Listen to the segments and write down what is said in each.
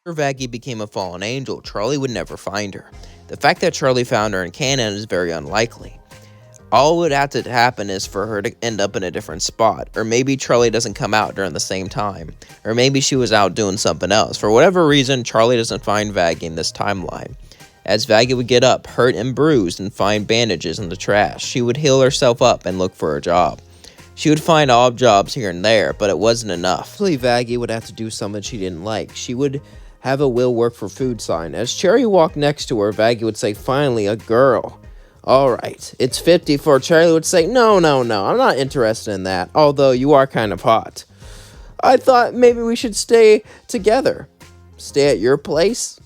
After Vaggie became a fallen angel, Charlie would never find her. The fact that Charlie found her in canon is very unlikely. All would have to happen is for her to end up in a different spot, or maybe Charlie doesn't come out during the same time, or maybe she was out doing something else. For whatever reason, Charlie doesn't find Vaggie in this timeline. As Vaggie would get up, hurt and bruised, and find bandages in the trash, she would heal herself up and look for a job. She would find odd jobs here and there, but it wasn't enough. Eventually, Vaggie would have to do something she didn't like. She would have a will work for food sign. As Cherri walked next to her, Vaggie would say, "Finally, a girl." "Alright, it's 54. Cherri would say, No, I'm not interested in that, although you are kind of hot. I thought maybe we should stay together." "Stay at your place?"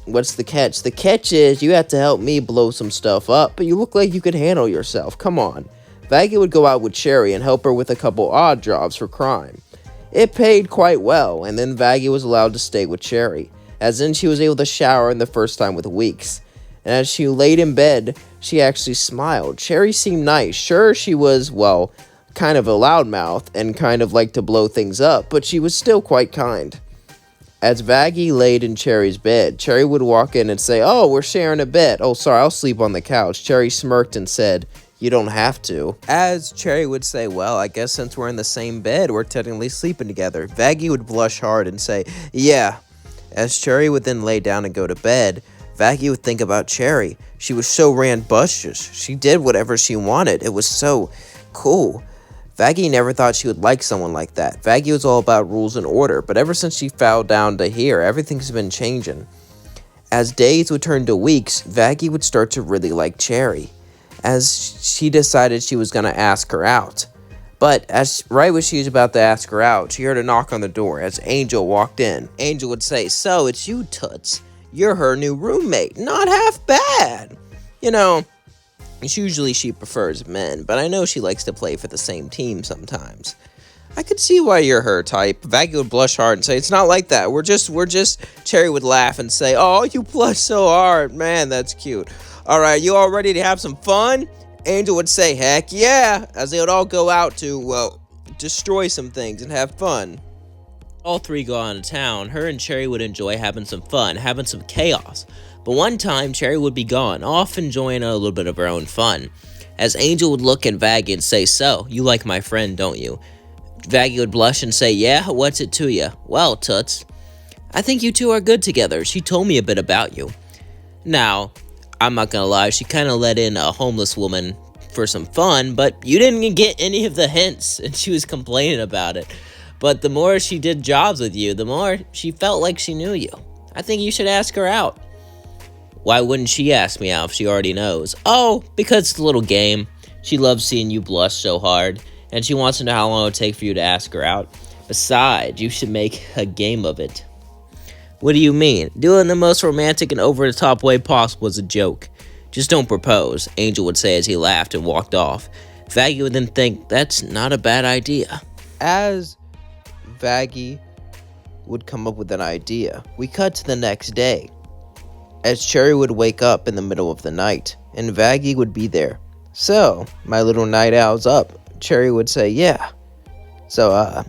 "What's the catch?" "The catch is you have to help me blow some stuff up, but you look like you could handle yourself. Come on." Vaggie would go out with Cherri and help her with a couple odd jobs for crime. It paid quite well, and then Vaggie was allowed to stay with Cherri, as in she was able to shower in the first time with weeks. And as she laid in bed, she actually smiled. Cherri seemed nice. Sure, she was, well, kind of a loudmouth and kind of liked to blow things up, but she was still quite kind. As Vaggie laid in Cherri's bed, Cherri would walk in and say, "Oh, we're sharing a bed. Oh, sorry, I'll sleep on the couch." Cherri smirked and said, "You don't have to." As Cherri would say, "Well, I guess since we're in the same bed, we're technically sleeping together." Vaggie would blush hard and say, "Yeah." As Cherri would then lay down and go to bed, Vaggie would think about Cherri. She was so rambunctious. She did whatever she wanted. It was so cool. Vaggie never thought she would like someone like that. Vaggie was all about rules and order, but ever since she fell down to here, everything's been changing. As days would turn to weeks, Vaggie would start to really like Cherri, as she decided she was going to ask her out. But right when she was about to ask her out, she heard a knock on the door as Angel walked in. Angel would say, "So, it's you, Toots. You're her new roommate. Not half bad." You know, it's usually she prefers men, but I know she likes to play for the same team sometimes. "I could see why you're her type." Vaggie would blush hard and say, "It's not like that. We're just. Cherri would laugh and say, "Oh, you blush so hard. Man, that's cute. Alright, you all ready to have some fun?" Angel would say, "Heck yeah," as they would all go out to, well, destroy some things and have fun. All three go out of town. Her and Cherri would enjoy having some fun, having some chaos. But one time, Cherri would be gone, off enjoying a little bit of her own fun. As Angel would look at Vaggie and say, "So, you like my friend, don't you?" Vaggie would blush and say, "Yeah, what's it to you?" "Well, Toots, I think you two are good together. She told me a bit about you." Now, I'm not gonna lie, she kind of let in a homeless woman for some fun, but you didn't get any of the hints, and she was complaining about it. But the more she did jobs with you, the more she felt like she knew you. I think you should ask her out. "Why wouldn't she ask me out if she already knows?" "Oh, because it's a little game. She loves seeing you blush so hard, and she wants to know how long it would take for you to ask her out. Besides, you should make a game of it." "What do you mean?" "Do it in the most romantic and over-the-top way possible as a joke. Just don't propose," Angel would say as he laughed and walked off. Vaggie would then think, that's not a bad idea. As Vaggie would come up with an idea, we cut to the next day, as Cherri would wake up in the middle of the night, and Vaggie would be there. "So, my little night owl's up." Cherri would say, "Yeah." "So,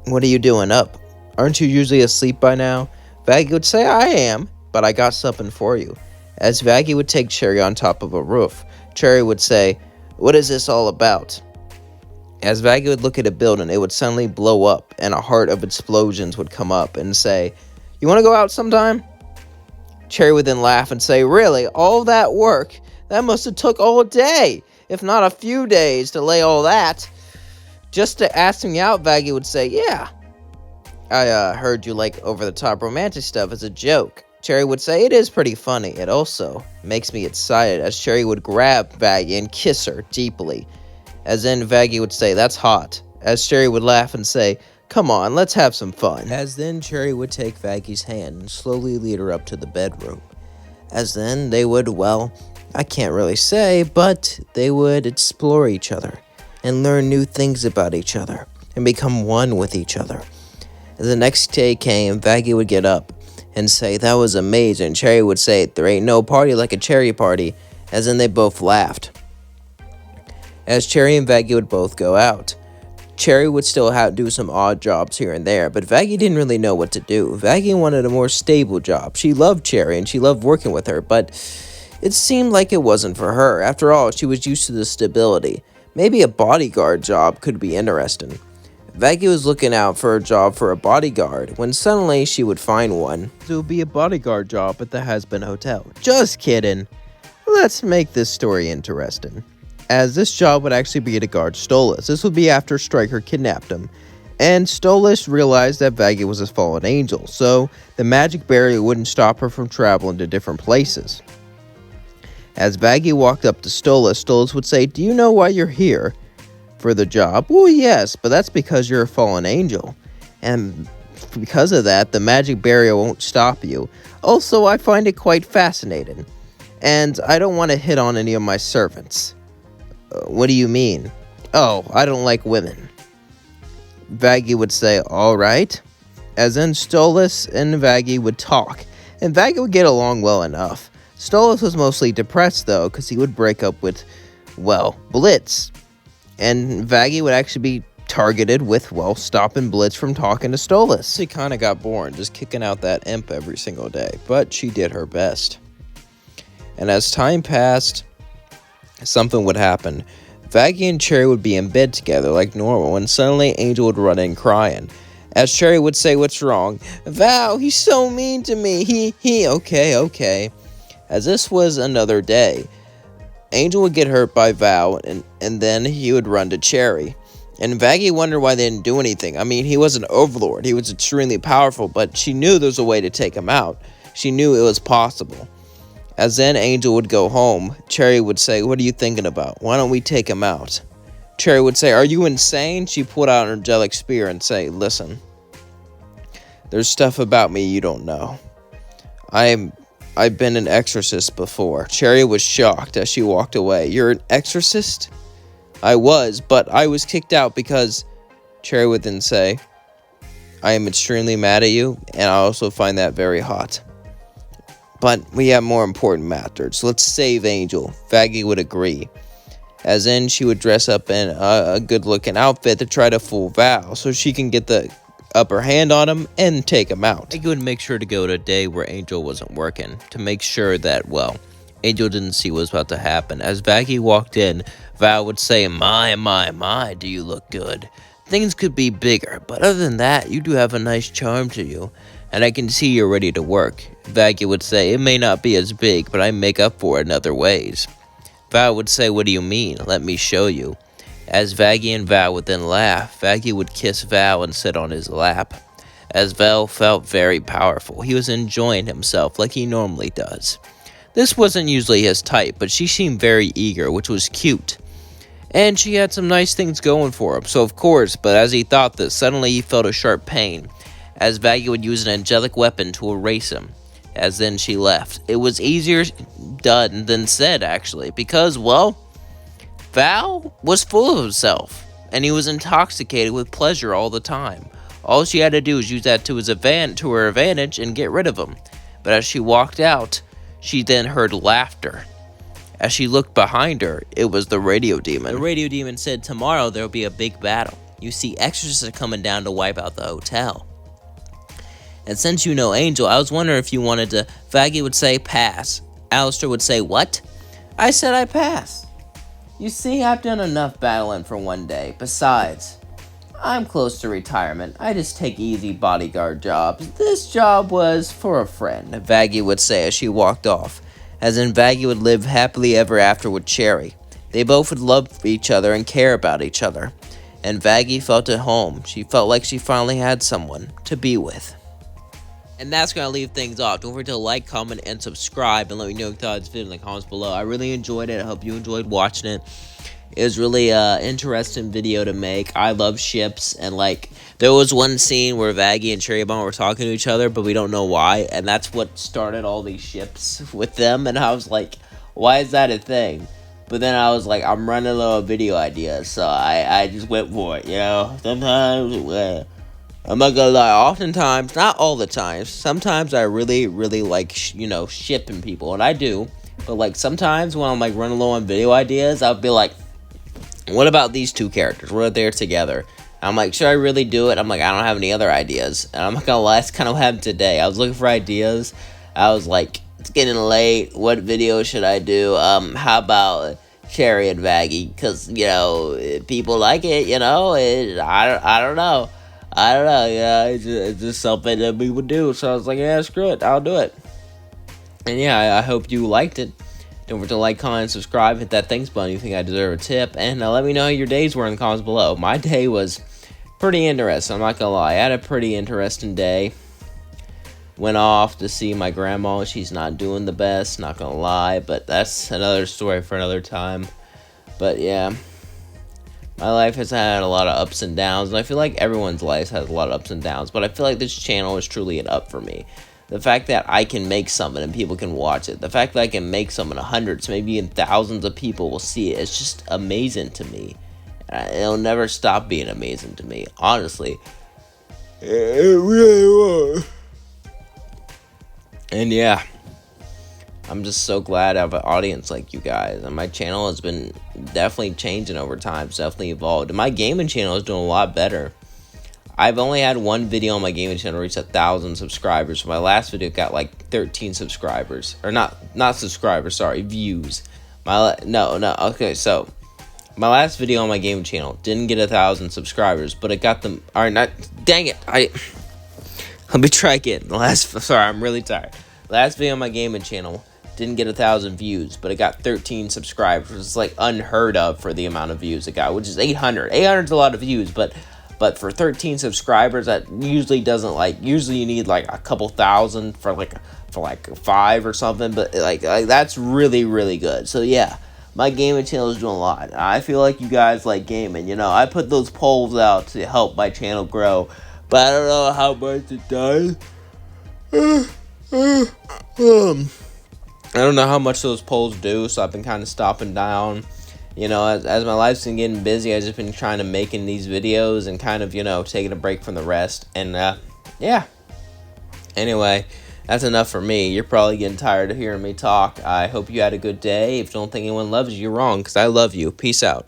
what are you doing up? Aren't you usually asleep by now?" Vaggie would say, "I am, but I got something for you." As Vaggie would take Cherri on top of a roof, Cherri would say, "What is this all about?" As Vaggie would look at a building, it would suddenly blow up, and a heart of explosions would come up and say, "You want to go out sometime?" Cherri would then laugh and say, "Really? All that work? That must have took all day, if not a few days, to lay all that." Just to ask me out, Vaggie would say, "Yeah. I heard you like over-the-top romantic stuff as a joke." Cherri would say, "It is pretty funny. It also makes me excited," as Cherri would grab Vaggie and kiss her deeply. As then Vaggie would say, "That's hot." As Cherri would laugh and say, "Come on, let's have some fun." As then Cherri would take Vaggie's hand and slowly lead her up to the bedroom. As then they would, well, I can't really say, but they would explore each other and learn new things about each other and become one with each other. As the next day came, Vaggie would get up and say, "That was amazing." Cherri would say, "There ain't no party like a cherry party," as then they both laughed. As Cherri and Vaggie would both go out, Cherri would still do some odd jobs here and there, but Vaggie didn't really know what to do. Vaggie wanted a more stable job. She loved Cherri and she loved working with her, but it seemed like it wasn't for her. After all, she was used to the stability. Maybe a bodyguard job could be interesting. Vaggie was looking out for a job for a bodyguard when suddenly she would find one. It would be a bodyguard job at the Has-Been Hotel. Just kidding. Let's make this story interesting, as this job would actually be to guard Stolas. This would be after Stryker kidnapped him, and Stolas realized that Vaggie was a fallen angel, so the magic barrier wouldn't stop her from traveling to different places. As Vaggie walked up to Stolas, Stolas would say, "Do you know why you're here? For the job?" "Well, yes, but that's because you're a fallen angel, and because of that, the magic barrier won't stop you. Also, I find it quite fascinating, and I don't want to hit on any of my servants." "What do you mean?" "Oh, I don't like women." Vaggie would say, "All right." As then Stolas and Vaggie would talk, and Vaggie would get along well enough. Stolas was mostly depressed, though, because he would break up with, well, Blitz. And Vaggie would actually be targeted with, well, stopping Blitz from talking to Stolas. She kind of got bored, just kicking out that imp every single day, but she did her best. And as time passed, something would happen. Vaggie and Cherri would be in bed together like normal, when suddenly Angel would run in crying. As Cherri would say, "What's wrong?" "Val, he's so mean to me. Okay. As this was another day, Angel would get hurt by Val, and then he would run to Cherri. And Vaggie wondered why they didn't do anything. I mean, he was an overlord. He was extremely powerful, but she knew there was a way to take him out. She knew it was possible. As then Angel would go home, Cherri would say, "What are you thinking about? Why don't we take him out?" Cherri would say, "Are you insane?" She pulled out an angelic spear and say, "Listen, there's stuff about me you don't know. I've been an exorcist before." Cherri was shocked as she walked away. "You're an exorcist?" "I was, but I was kicked out because..." Cherri would then say, "I am extremely mad at you, and I also find that very hot. But we have more important matters. Let's save Angel." Vaggie would agree. As then she would dress up in a good-looking outfit to try to fool Val, so she can get the upper hand on him and take him out. Vaggie would make sure to go to a day where Angel wasn't working, to make sure that, well, Angel didn't see what was about to happen. As Vaggie walked in, Val would say, My, do you look good. Things could be bigger, but other than that, you do have a nice charm to you, and I can see you're ready to work." Vaggie would say, "It may not be as big, but I make up for it in other ways." Val would say, "What do you mean? Let me show you." As Vaggie and Val would then laugh, Vaggie would kiss Val and sit on his lap. As Val felt very powerful, he was enjoying himself like he normally does. This wasn't usually his type, but she seemed very eager, which was cute. And she had some nice things going for him, so of course, but as he thought this, suddenly he felt a sharp pain, as Vaggie would use an angelic weapon to erase him. As then she left. It was easier done than said, actually, because, well, Val was full of himself, and he was intoxicated with pleasure all the time. All she had to do was use that to her advantage and get rid of him. But as she walked out, she then heard laughter. As she looked behind her, it was the radio demon. The radio demon said, "Tomorrow there'll be a big battle. You see, exorcists are coming down to wipe out the hotel. And since you know Angel, I was wondering if you wanted to..." Vaggie would say, "Pass." Alistair would say, "What?" "I said I pass. You see, I've done enough battling for one day. Besides, I'm close to retirement. I just take easy bodyguard jobs. This job was for a friend," Vaggie would say as she walked off. As in, Vaggie would live happily ever after with Cherri. They both would love each other and care about each other. And Vaggie felt at home. She felt like she finally had someone to be with. And that's going to leave things off. Don't forget to like, comment, and subscribe, and let me know your thoughts in the comments below. I really enjoyed it. I hope you enjoyed watching it. It was really an interesting video to make. I love ships, and like, there was one scene where Vaggie and Cherry Bomb were talking to each other, but we don't know why, and that's what started all these ships with them, and I was like, why is that a thing? But then I was like, I'm running low of video ideas, so I just went for it, you know? Sometimes, I'm not gonna lie, oftentimes, not all the times, sometimes I really like, shipping people, and I do, but like, sometimes when I'm like running low on video ideas, I'll be like, what about these two characters? What if they're together? I'm like, should I really do it? I'm like, I don't have any other ideas. And I'm not gonna lie, that's kind of what happened today. I was looking for ideas. I was like, it's getting late. What video should I do? How about Cherri and Vaggie? Because, people like it, I don't know. I don't know, it's just something that we would do. So I was like, yeah, screw it. I'll do it. And yeah, I hope you liked it. Don't forget to like, comment, subscribe, hit that thanks button if you think I deserve a tip, and let me know how your days were in the comments below. My day was pretty interesting, I'm not gonna lie. I had a pretty interesting day. Went off to see my grandma. She's not doing the best, not gonna lie, but that's another story for another time. But yeah, my life has had a lot of ups and downs, and I feel like everyone's life has a lot of ups and downs, but I feel like this channel is truly an up for me. The fact that I can make something and people can watch it. The fact that I can make something, hundreds, maybe even thousands of people will see it. It's just amazing to me. It'll never stop being amazing to me, honestly. It really will. And yeah, I'm just so glad I have an audience like you guys. And my channel has been definitely changing over time. It's definitely evolved. And my gaming channel is doing a lot better. I've only had one video on my gaming channel reach 1,000 subscribers. My last video got like 13 subscribers, or not subscribers, sorry, views. Okay, so my last video on my gaming channel didn't get 1,000 subscribers, but it got them. All right, dang it, let me try again. Sorry, I'm really tired. Last video on my gaming channel didn't get 1,000 views, but it got 13 subscribers. It's like unheard of for the amount of views it got, which is 800. 800 is a lot of views, but for 13 subscribers, that usually doesn't usually you need like a couple thousand for like 5 or something, but like that's really, really good. So yeah, my gaming channel is doing a lot. I feel like you guys like gaming, I put those polls out to help my channel grow, but I don't know how much it does. I don't know how much those polls do, so I've been kind of stopping down. As my life's been getting busy, I've just been trying to making these videos and kind of, taking a break from the rest. And, yeah. Anyway, that's enough for me. You're probably getting tired of hearing me talk. I hope you had a good day. If you don't think anyone loves you, you're wrong, because I love you. Peace out.